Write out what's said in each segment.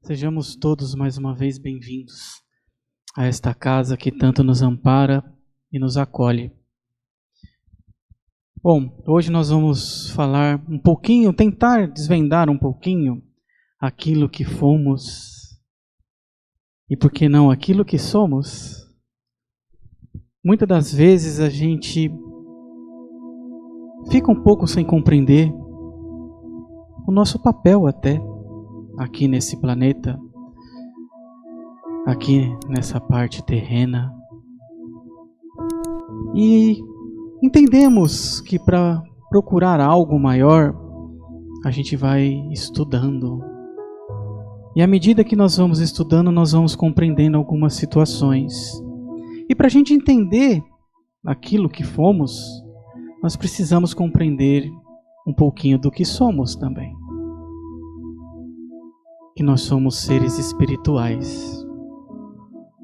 Sejamos todos mais uma vez bem-vindos a esta casa que tanto nos ampara e nos acolhe. Bom, hoje nós vamos falar um pouquinho, tentar desvendar um pouquinho aquilo que fomos e, por que não, aquilo que somos. Muitas das vezes a gente fica um pouco sem compreender o nosso papel até aqui nesse planeta, aqui nessa parte terrena. E entendemos que para procurar algo maior, a gente vai estudando. E à medida que nós vamos estudando, nós vamos compreendendo algumas situações. E para a gente entender aquilo que fomos, nós precisamos compreender um pouquinho do que somos também. Que nós somos seres espirituais.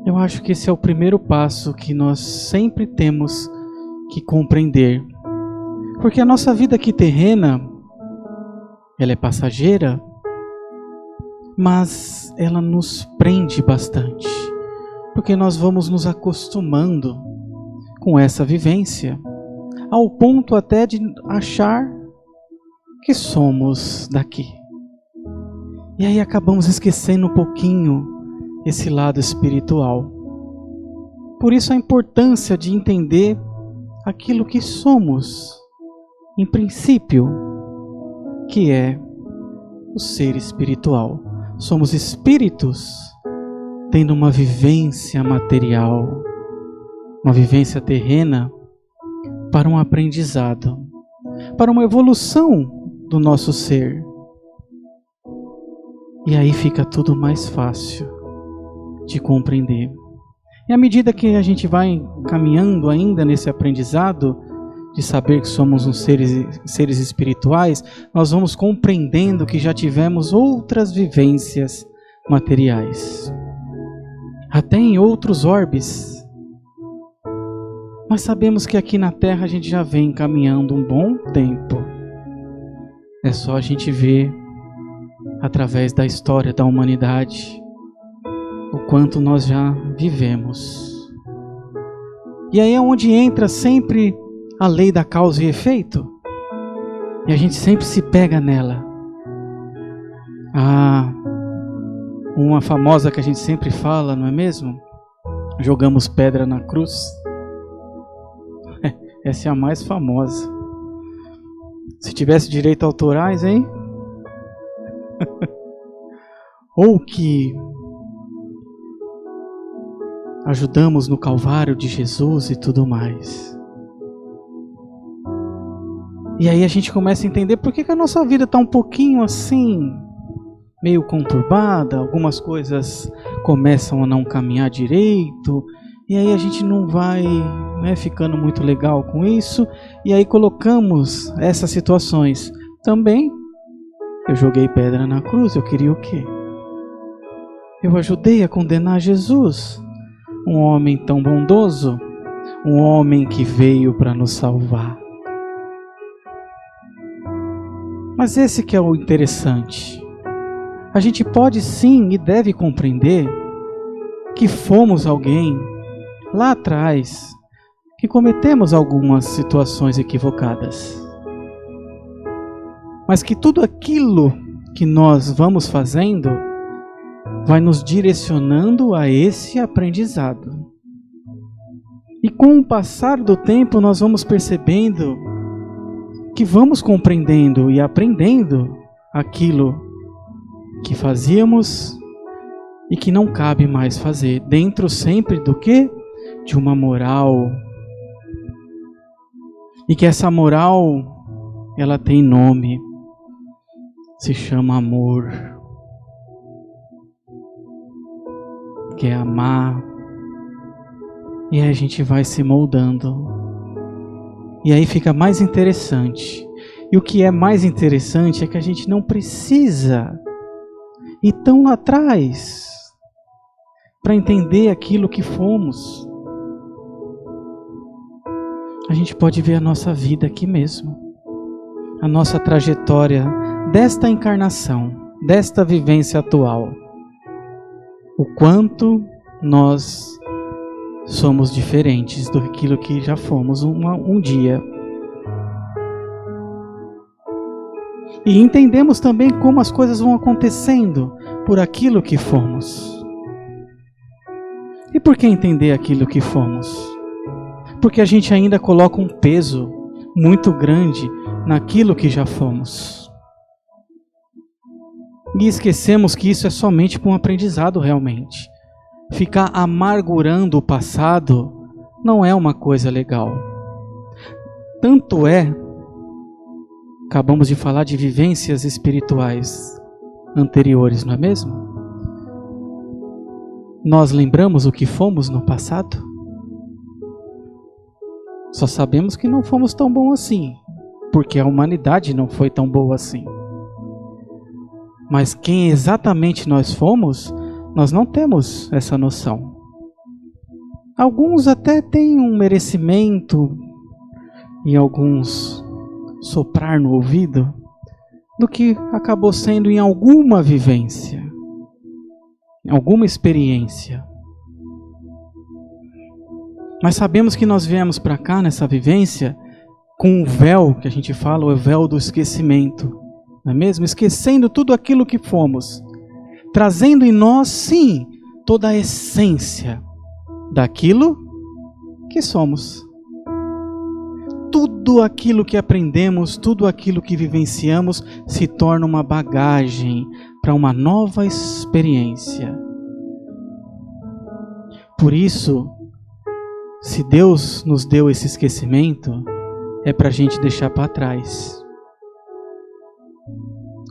Eu acho que esse é o primeiro passo que nós sempre temos que compreender. Porque a nossa vida aqui terrena, ela é passageira, mas ela nos prende bastante. Porque nós vamos nos acostumando com essa vivência, ao ponto até de achar que somos daqui. E aí acabamos esquecendo um pouquinho esse lado espiritual. Por isso a importância de entender aquilo que somos, em princípio, que é o ser espiritual. Somos espíritos tendo uma vivência material, uma vivência terrena, para um aprendizado, para uma evolução do nosso ser. E aí fica tudo mais fácil de compreender. E à medida que a gente vai caminhando ainda nesse aprendizado, de saber que somos uns seres espirituais, nós vamos compreendendo que já tivemos outras vivências materiais. Até em outros orbes. Mas sabemos que aqui na Terra a gente já vem caminhando um bom tempo. É só a gente ver através da história da humanidade, o quanto nós já vivemos. E aí é onde entra sempre a lei da causa e efeito, e a gente sempre se pega nela. Uma famosa que a gente sempre fala, não é mesmo? Jogamos pedra na cruz. Essa é a mais famosa. Se tivesse direito autorais, hein? Ou que ajudamos no Calvário de Jesus e tudo mais. E aí a gente começa a entender por que a nossa vida está um pouquinho assim, meio conturbada, algumas coisas começam a não caminhar direito, e aí a gente não vai ficando muito legal com isso, e aí colocamos essas situações. Também eu joguei pedra na cruz, eu queria o quê? Eu ajudei a condenar Jesus, um homem tão bondoso, um homem que veio para nos salvar. Mas esse que é o interessante. A gente pode sim e deve compreender que fomos alguém lá atrás, que cometemos algumas situações equivocadas. Mas que tudo aquilo que nós vamos fazendo vai nos direcionando a esse aprendizado. E com o passar do tempo nós vamos percebendo que vamos compreendendo e aprendendo aquilo que fazíamos e que não cabe mais fazer, dentro sempre do quê? De uma moral. E que essa moral, ela tem nome. Se chama amor, que é amar, e aí a gente vai se moldando, e aí fica mais interessante. E o que é mais interessante é que a gente não precisa ir tão lá atrás para entender aquilo que fomos. A gente pode ver a nossa vida aqui mesmo, a nossa trajetória desta encarnação, desta vivência atual. o quanto nós somos diferentes daquilo que já fomos um dia. E entendemos também como as coisas vão acontecendo por aquilo que fomos. E por que entender aquilo que fomos? Porque a gente ainda coloca um peso muito grande naquilo que já fomos. E esquecemos que isso é somente para um aprendizado realmente. Ficar amargurando o passado não é uma coisa legal. Tanto é, acabamos de falar de vivências espirituais anteriores, não é mesmo? Nós lembramos o que fomos no passado? Só sabemos que não fomos tão bons assim, porque a humanidade não foi tão boa assim. Mas quem exatamente nós fomos, nós não temos essa noção. Alguns até têm um merecimento e alguns soprar no ouvido do que acabou sendo em alguma vivência, em alguma experiência. Mas sabemos que nós viemos para cá nessa vivência com o véu, que a gente fala, o véu do esquecimento, não é mesmo? Esquecendo tudo aquilo que fomos, trazendo em nós, sim, toda a essência daquilo que somos. Tudo aquilo que aprendemos, tudo aquilo que vivenciamos se torna uma bagagem para uma nova experiência. Por isso, se Deus nos deu esse esquecimento, é para a gente deixar para trás.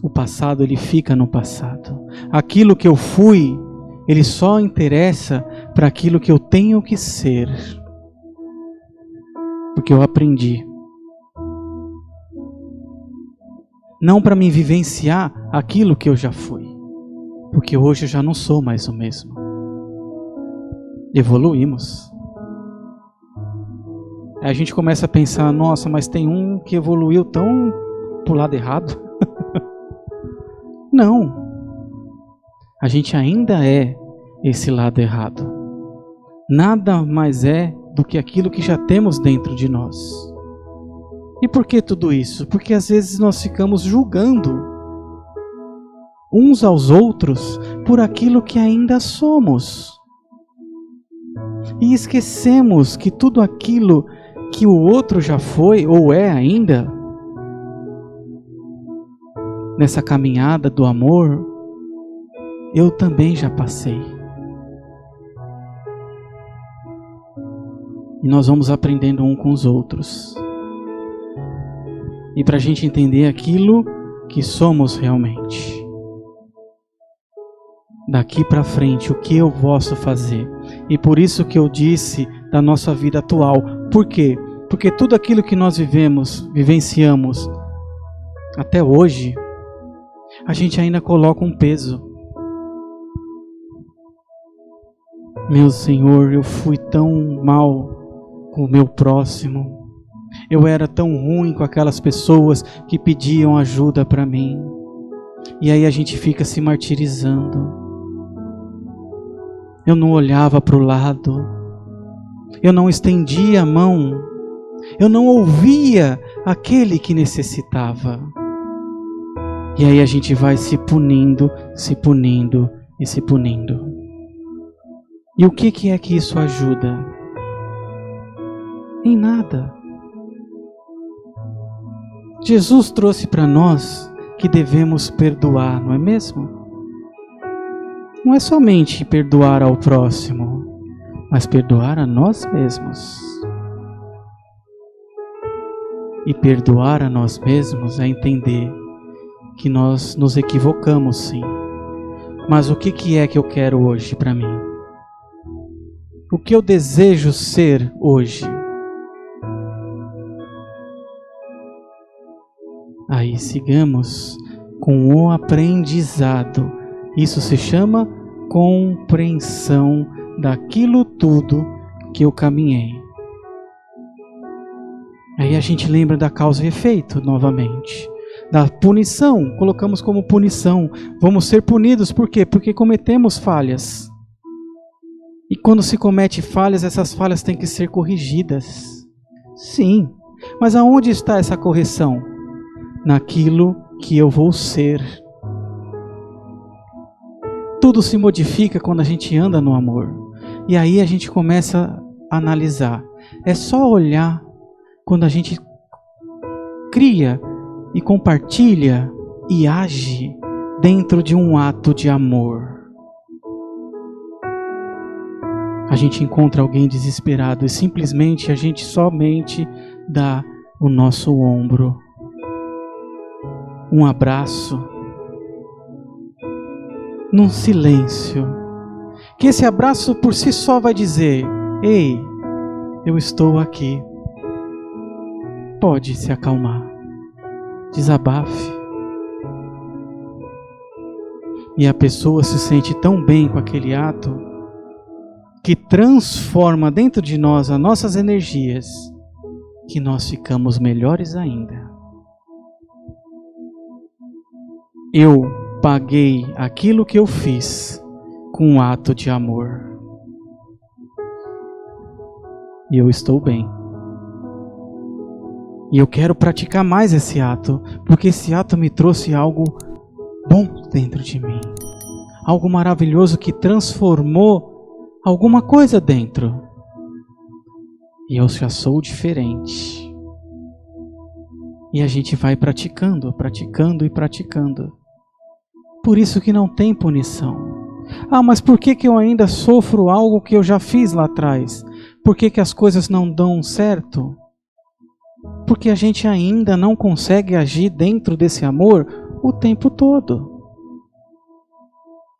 O passado, ele fica no passado. Aquilo que eu fui, ele só interessa para aquilo que eu tenho que ser. Porque eu aprendi. Não para me vivenciar aquilo que eu já fui. Porque hoje eu já não sou mais o mesmo. Evoluímos. Aí a gente começa a pensar, nossa, mas tem um que evoluiu tão pro lado errado. Não. A gente ainda é esse lado errado. Nada mais é do que aquilo que já temos dentro de nós. E por que tudo isso? Porque às vezes nós ficamos julgando uns aos outros por aquilo que ainda somos. E esquecemos que tudo aquilo que o outro já foi ou é ainda, nessa caminhada do amor, eu também já passei. E nós vamos aprendendo um com os outros. E para a gente entender aquilo que somos realmente. Daqui para frente, o que eu posso fazer? E por isso que eu disse da nossa vida atual. Por quê? Porque tudo aquilo que nós vivenciamos até hoje, a gente ainda coloca um peso. Meu Senhor, eu fui tão mal com o meu próximo. Eu era tão ruim com aquelas pessoas que pediam ajuda para mim. E aí a gente fica se martirizando. Eu não olhava para o lado. Eu não estendia a mão. Eu não ouvia aquele que necessitava. E aí a gente vai se punindo e se punindo. E o que é que isso ajuda? Em nada. Jesus trouxe para nós que devemos perdoar, não é mesmo? Não é somente perdoar ao próximo, mas perdoar a nós mesmos. E perdoar a nós mesmos é entender que nós nos equivocamos, sim. Mas o que é que eu quero hoje para mim? O que eu desejo ser hoje? Aí sigamos com o aprendizado. Isso se chama compreensão daquilo tudo que eu caminhei. Aí a gente lembra da causa e efeito novamente. Da punição, colocamos como punição. Vamos ser punidos por quê? Porque cometemos falhas. E quando se comete falhas, essas falhas têm que ser corrigidas. Sim, mas aonde está essa correção? Naquilo que eu vou ser. Tudo se modifica quando a gente anda no amor. E aí a gente começa a analisar. É só olhar quando a gente cria e compartilha e age dentro de um ato de amor. A gente encontra alguém desesperado e simplesmente a gente somente dá o nosso ombro, um abraço, num silêncio, que esse abraço por si só vai dizer: ei, eu estou aqui, pode se acalmar, desabafe. E a pessoa se sente tão bem com aquele ato, que transforma dentro de nós as nossas energias, que nós ficamos melhores ainda. Eu paguei aquilo que eu fiz com um ato de amor. E eu estou bem. E eu quero praticar mais esse ato, porque esse ato me trouxe algo bom dentro de mim. Algo maravilhoso que transformou alguma coisa dentro. E eu já sou diferente. E a gente vai praticando, praticando e praticando. Por isso que não tem punição. Ah, mas por que eu ainda sofro algo que eu já fiz lá atrás? Por que as coisas não dão certo? Porque a gente ainda não consegue agir dentro desse amor o tempo todo.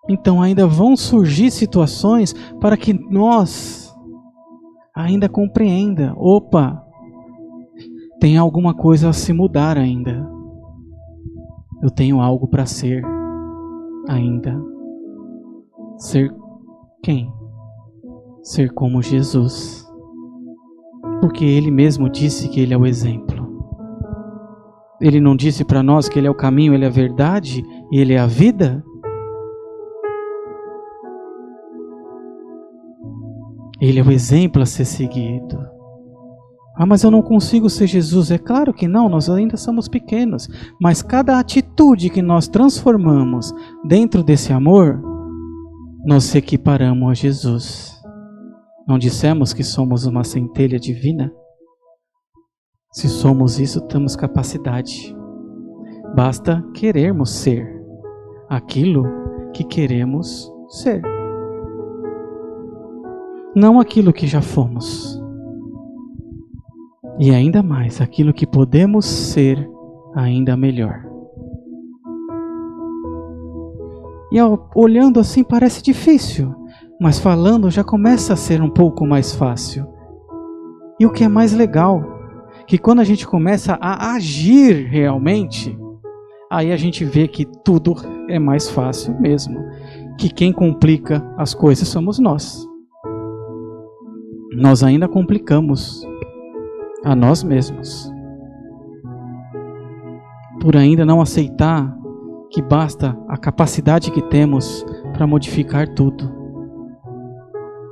Então ainda vão surgir situações para que nós ainda compreenda. Opa, tem alguma coisa a se mudar ainda. Eu tenho algo para ser ainda. Ser quem? Ser como Jesus. Porque Ele mesmo disse que Ele é o exemplo. Ele não disse para nós que Ele é o caminho, Ele é a verdade e Ele é a vida? Ele é o exemplo a ser seguido. Ah, mas eu não consigo ser Jesus. É claro que não, nós ainda somos pequenos. Mas cada atitude que nós transformamos dentro desse amor, nós se equiparamos a Jesus. Não dissemos que somos uma centelha divina? Se somos isso, temos capacidade. Basta querermos ser aquilo que queremos ser. Não aquilo que já fomos. E ainda mais, aquilo que podemos ser ainda melhor. E olhando assim parece difícil, mas falando já começa a ser um pouco mais fácil. E o que é mais legal, que quando a gente começa a agir realmente, aí a gente vê que tudo é mais fácil mesmo. Que quem complica as coisas somos nós. Nós ainda complicamos a nós mesmos. Por ainda não aceitar que basta a capacidade que temos para modificar tudo.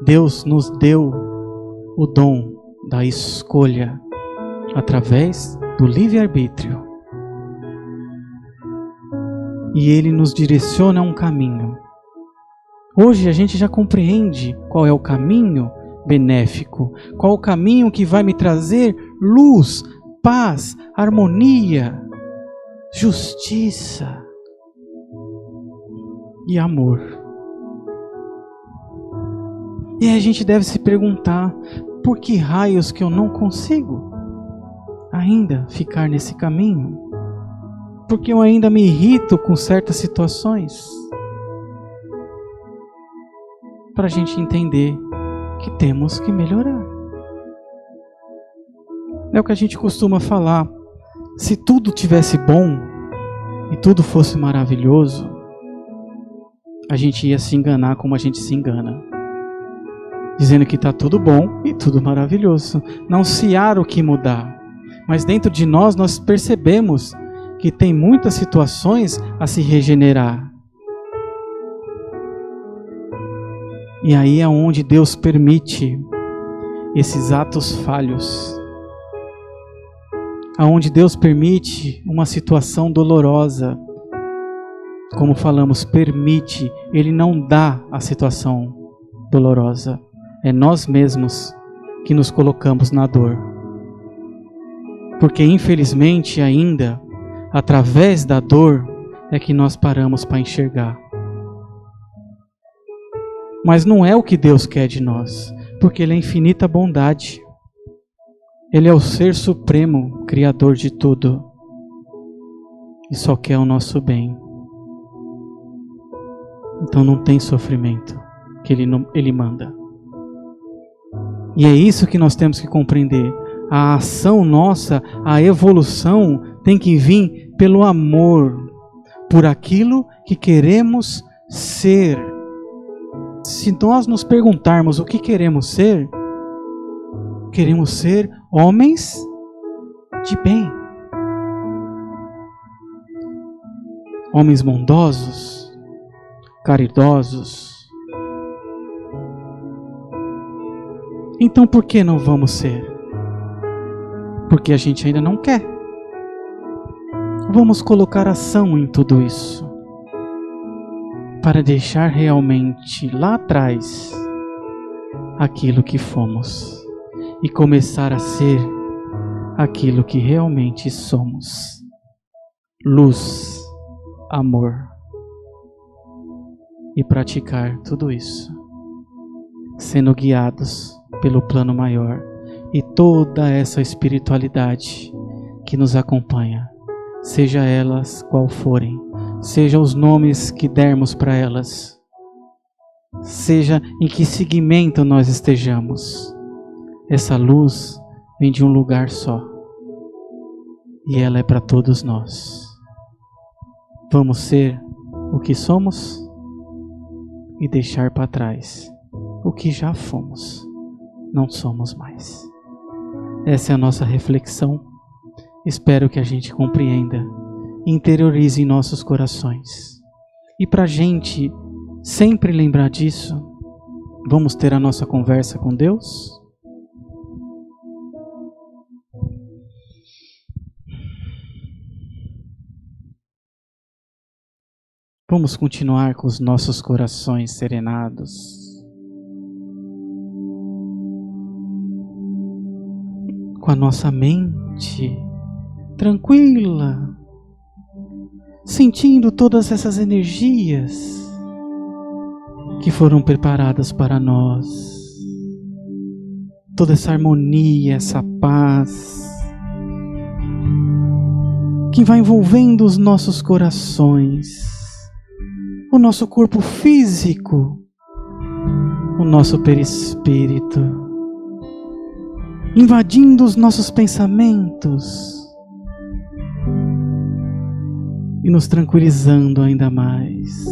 Deus nos deu o dom da escolha através do livre-arbítrio. E Ele nos direciona a um caminho. Hoje a gente já compreende qual é o caminho benéfico, qual o caminho que vai me trazer luz, paz, harmonia, justiça e amor. E a gente deve se perguntar, por que raios que eu não consigo ainda ficar nesse caminho? Porque eu ainda me irrito com certas situações? Para a gente entender que temos que melhorar. É o que a gente costuma falar. Se tudo tivesse bom e tudo fosse maravilhoso, a gente ia se enganar como a gente se engana, dizendo que está tudo bom e tudo maravilhoso. Não se há o que mudar. Mas dentro de nós percebemos que tem muitas situações a se regenerar. E aí é onde Deus permite esses atos falhos, aonde Deus permite uma situação dolorosa. Como falamos, permite, Ele não dá a situação dolorosa. É nós mesmos que nos colocamos na dor. Porque infelizmente ainda, através da dor, é que nós paramos para enxergar. Mas não é o que Deus quer de nós, porque Ele é infinita bondade. Ele é o Ser Supremo, Criador de tudo. E só quer o nosso bem. Então não tem sofrimento que Ele manda. E é isso que nós temos que compreender. A ação nossa, a evolução tem que vir pelo amor, por aquilo que queremos ser. Se nós nos perguntarmos o que queremos ser homens de bem. Homens bondosos, caridosos. Então por que não vamos ser? Porque a gente ainda não quer. Vamos colocar ação em tudo isso, para deixar realmente lá atrás aquilo que fomos e começar a ser aquilo que realmente somos: luz, amor, e praticar tudo isso, sendo guiados pelo plano maior e toda essa espiritualidade que nos acompanha, seja elas qual forem, seja os nomes que dermos para elas, seja em que segmento nós estejamos, essa luz vem de um lugar só e ela é para todos nós. Vamos ser o que somos e deixar para trás o que já fomos, não somos mais. Essa é a nossa reflexão. Espero que a gente compreenda, interiorize em nossos corações. E para a gente sempre lembrar disso, vamos ter a nossa conversa com Deus? Vamos continuar com os nossos corações serenados, com a nossa mente tranquila, sentindo todas essas energias que foram preparadas para nós, toda essa harmonia, essa paz que vai envolvendo os nossos corações, o nosso corpo físico, o nosso perispírito, invadindo os nossos pensamentos e nos tranquilizando ainda mais,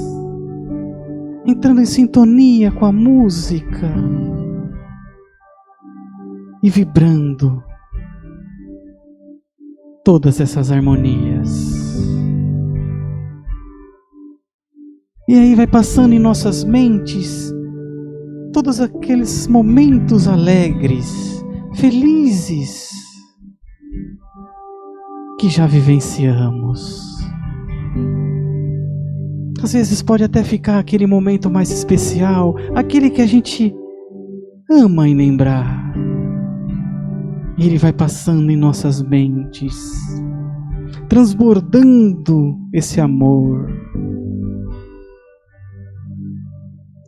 entrando em sintonia com a música e vibrando todas essas harmonias. E aí vai passando em nossas mentes todos aqueles momentos alegres, felizes, que já vivenciamos. Às vezes pode até ficar aquele momento mais especial, aquele que a gente ama em lembrar. E ele vai passando em nossas mentes, transbordando esse amor.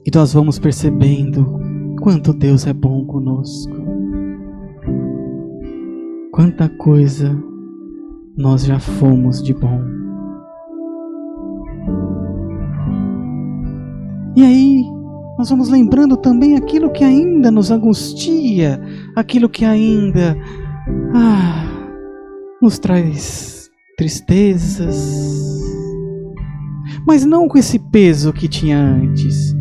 E nós vamos percebendo quanto Deus é bom conosco. Quanta coisa nós já fomos de bom. E aí, nós vamos lembrando também aquilo que ainda nos angustia, aquilo que ainda nos traz tristezas, mas não com esse peso que tinha antes,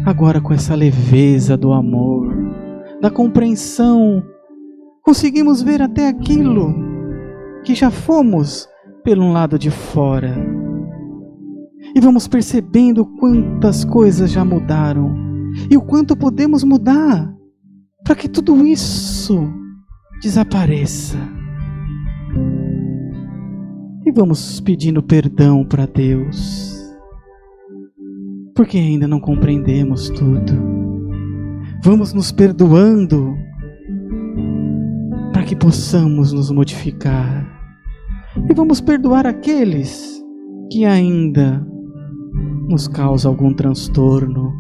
agora com essa leveza do amor, da compreensão. Conseguimos ver até aquilo que já fomos pelo lado de fora. E vamos percebendo quantas coisas já mudaram. e o quanto podemos mudar para que tudo isso desapareça. E vamos pedindo perdão para Deus, porque ainda não compreendemos tudo. Vamos nos perdoando para que possamos nos modificar. E vamos perdoar aqueles que ainda nos causam algum transtorno.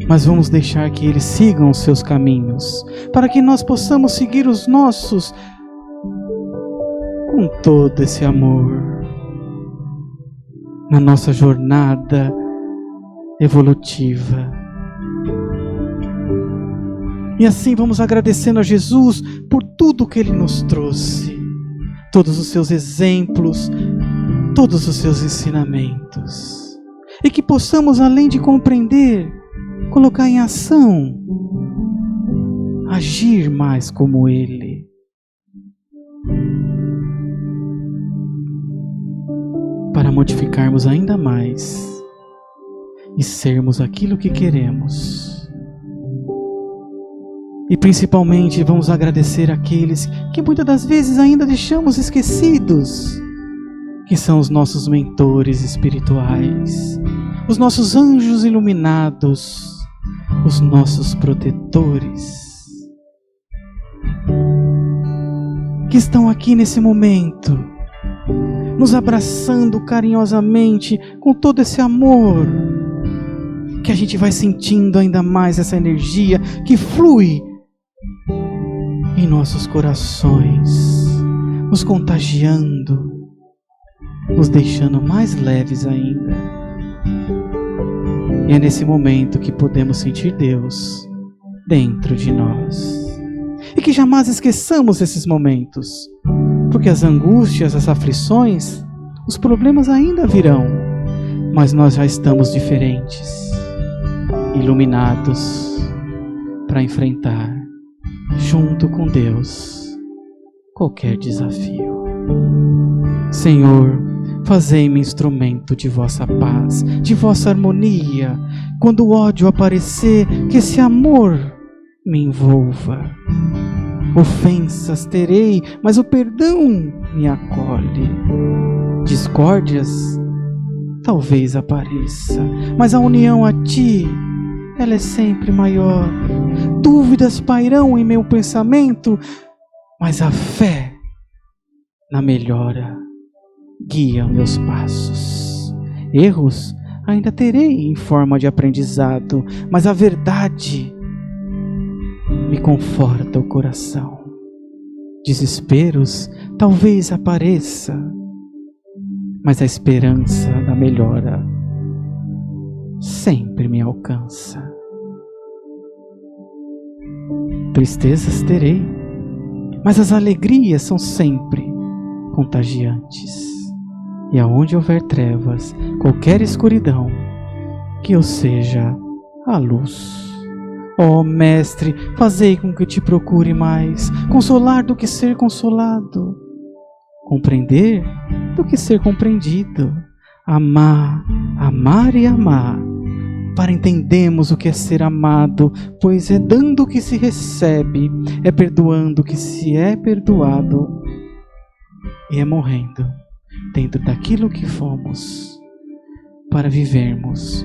Mas vamos deixar que eles sigam os seus caminhos, para que nós possamos seguir os nossos com todo esse amor na nossa jornada evolutiva. E assim vamos agradecendo a Jesus por tudo que Ele nos trouxe, todos os seus exemplos, todos os seus ensinamentos, e que possamos, além de compreender, colocar em ação, agir mais como Ele. Para modificarmos ainda mais e sermos aquilo que queremos. E principalmente vamos agradecer aqueles que muitas das vezes ainda deixamos esquecidos, que são os nossos mentores espirituais, os nossos anjos iluminados, os nossos protetores, que estão aqui nesse momento, nos abraçando carinhosamente com todo esse amor, que a gente vai sentindo ainda mais essa energia que flui em nossos corações, nos contagiando, nos deixando mais leves ainda. E é nesse momento que podemos sentir Deus dentro de nós. E que jamais esqueçamos esses momentos, porque as angústias, as aflições, os problemas ainda virão, mas nós já estamos diferentes, iluminados, para enfrentar, junto com Deus, qualquer desafio. Senhor, fazei-me instrumento de vossa paz, de vossa harmonia. Quando o ódio aparecer, que esse amor me envolva. Ofensas terei, mas o perdão me acolhe. Discórdias talvez apareça, mas a união a ti, ela é sempre maior. Dúvidas pairão em meu pensamento, mas a fé na melhora guia meus passos. Erros ainda terei em forma de aprendizado, mas a verdade me conforta o coração. Desesperos talvez apareça, mas a esperança da melhora sempre me alcança. Tristezas terei, mas as alegrias são sempre contagiantes. E aonde houver trevas, qualquer escuridão, que eu seja a luz. Ó Mestre, fazei com que te procure mais, consolar do que ser consolado, compreender do que ser compreendido, amar, amar e amar, para entendermos o que é ser amado, pois é dando que se recebe, é perdoando que se é perdoado, e é morrendo dentro daquilo que fomos, para vivermos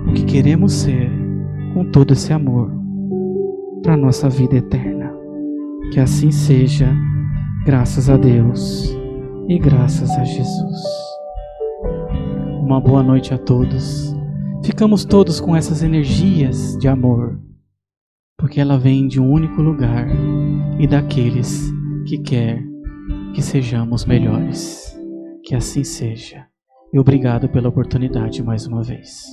o que queremos ser, com todo esse amor, para a nossa vida eterna. Que assim seja, graças a Deus e graças a Jesus. Uma boa noite a todos. Ficamos todos com essas energias de amor, porque ela vem de um único lugar e daqueles que quer que sejamos melhores. Que assim seja. E obrigado pela oportunidade mais uma vez.